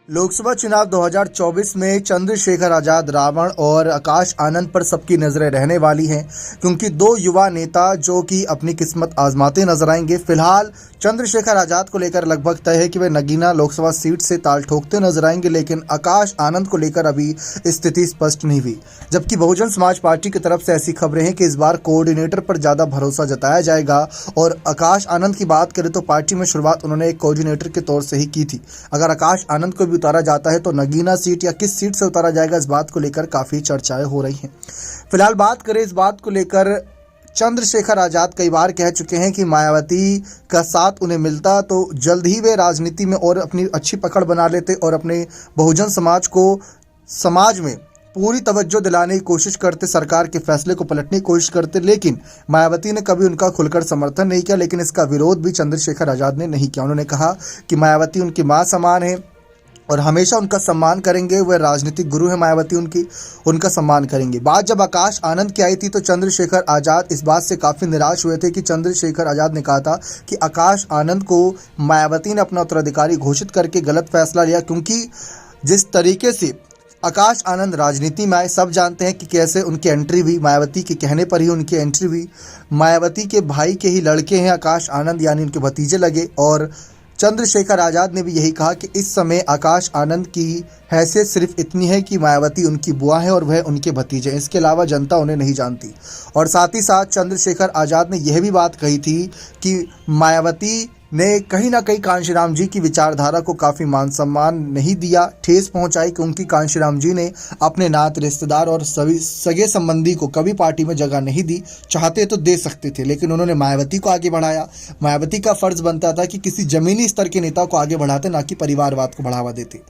लोकसभा चुनाव 2024 में चंद्रशेखर आजाद रावण और आकाश आनंद पर सबकी नजरें रहने वाली हैं, क्योंकि दो युवा नेता जो कि अपनी किस्मत आजमाते नजर आएंगे। फिलहाल चंद्रशेखर आजाद को लेकर लगभग तय है कि वे नगीना लोकसभा सीट से ताल ठोकते नजर आएंगे, लेकिन आकाश आनंद को लेकर अभी स्थिति स्पष्ट नहीं हुई। जबकि बहुजन समाज पार्टी की तरफ से ऐसी खबरें हैं कि इस बार कोऑर्डिनेटर पर ज्यादा भरोसा जताया जाएगा। और आकाश आनंद की बात करें तो पार्टी में शुरुआत उन्होंने एक कोऑर्डिनेटर के तौर से ही की थी। अगर आकाश आनंद को उतारा जाता है तो नगीना सीट या किस सीट से उतारा जाएगा, इस बात को लेकर काफी चर्चाएं हो रही हैं। फिलहाल बात करें इस बात को लेकर, चंद्रशेखर आजाद कई बार कह चुके हैं कि मायावती का साथ उन्हें मिलता तो जल्द ही वे राजनीति में और अपनी अच्छी पकड़ बना लेते और अपने बहुजन समाज को समाज में पूरी तवज्जो दिलाने की कोशिश करते, सरकार के फैसले को पलटने की कोशिश करते। लेकिन मायावती ने कभी उनका खुलकर समर्थन नहीं किया, लेकिन इसका विरोध भी चंद्रशेखर आजाद ने नहीं किया। उन्होंने कहा कि मायावती उनकी मां समान है और हमेशा उनका सम्मान करेंगे। वह राजनीतिक गुरु है मायावती, उनका सम्मान करेंगे। बात जब आकाश आनंद की आई थी तो चंद्रशेखर आजाद इस बात से काफ़ी निराश हुए थे कि चंद्रशेखर आजाद ने कहा था कि आकाश आनंद को मायावती ने अपना उत्तराधिकारी घोषित करके गलत फैसला लिया, क्योंकि जिस तरीके से आकाश आनंद राजनीति में आए, सब जानते हैं कि कैसे उनकी एंट्री हुई। मायावती के कहने पर ही उनकी एंट्री हुई। मायावती के भाई के ही लड़के हैं आकाश आनंद, यानी उनके भतीजे लगे। और चंद्रशेखर आजाद ने भी यही कहा कि इस समय आकाश आनंद की हैसियत सिर्फ इतनी है कि मायावती उनकी बुआ है और वह उनके भतीजे, इसके अलावा जनता उन्हें नहीं जानती। और साथ ही साथ चंद्रशेखर आजाद ने यह भी बात कही थी कि मायावती ने कहीं ना कहीं कांशीराम जी की विचारधारा को काफ़ी मान सम्मान नहीं दिया, ठेस पहुंचाई, क्योंकि कांशीराम जी ने अपने नात रिश्तेदार और सभी सगे संबंधी को कभी पार्टी में जगह नहीं दी। चाहते तो दे सकते थे, लेकिन उन्होंने मायावती को आगे बढ़ाया। मायावती का फर्ज बनता था कि किसी जमीनी स्तर के नेता को आगे बढ़ाते, ना कि परिवारवाद को बढ़ावा देते।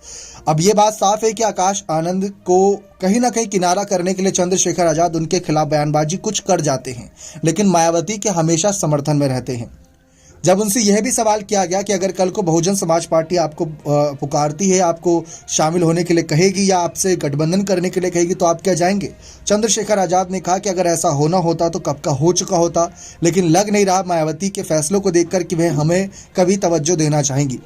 अब ये बात साफ है कि आकाश आनंद को कहीं ना कहीं किनारा करने के लिए चंद्रशेखर आजाद उनके खिलाफ बयानबाजी कुछ कर जाते हैं, लेकिन मायावती के हमेशा समर्थन में रहते हैं। जब उनसे यह भी सवाल किया गया कि अगर कल को बहुजन समाज पार्टी आपको पुकारती है, आपको शामिल होने के लिए कहेगी या आपसे गठबंधन करने के लिए कहेगी, तो आप क्या जाएंगे? चंद्रशेखर आजाद ने कहा कि अगर ऐसा होना होता तो कब का हो चुका होता, लेकिन लग नहीं रहा मायावती के फैसलों को देखकर कि वह हमें कभी तवज्जो देना चाहेंगी,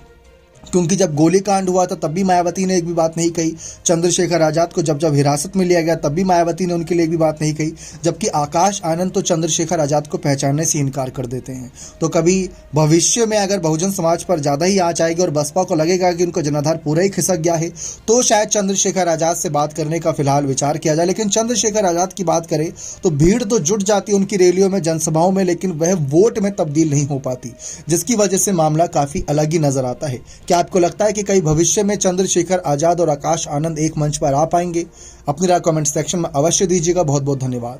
क्योंकि जब गोलीकांड हुआ था तब भी मायावती ने एक भी बात नहीं कही। चंद्रशेखर आजाद को जब हिरासत में लिया गया तब भी मायावती ने उनके लिए एक भी बात नहीं कही। जबकि आकाश आनंद तो चंद्रशेखर आजाद को पहचानने से इनकार कर देते हैं। तो कभी भविष्य में अगर बहुजन समाज पर ज़्यादा ही आँच आएगी और बसपा को लगेगा कि उनको जनाधार पूरा ही खिसक गया है, तो शायद चंद्रशेखर आजाद से बात करने का फिलहाल विचार किया जाए। लेकिन चंद्रशेखर आजाद की बात करें तो भीड़ तो जुट जाती है उनकी रैलियों में, जनसभाओं में, लेकिन वह वोट में तब्दील नहीं हो पाती, जिसकी वजह से मामला काफ़ी अलग ही नजर आता है। क्या आपको लगता है कि कई भविष्य में चंद्रशेखर आजाद और आकाश आनंद एक मंच पर आ पाएंगे? अपनी राय कमेंट सेक्शन में अवश्य दीजिएगा। बहुत बहुत धन्यवाद।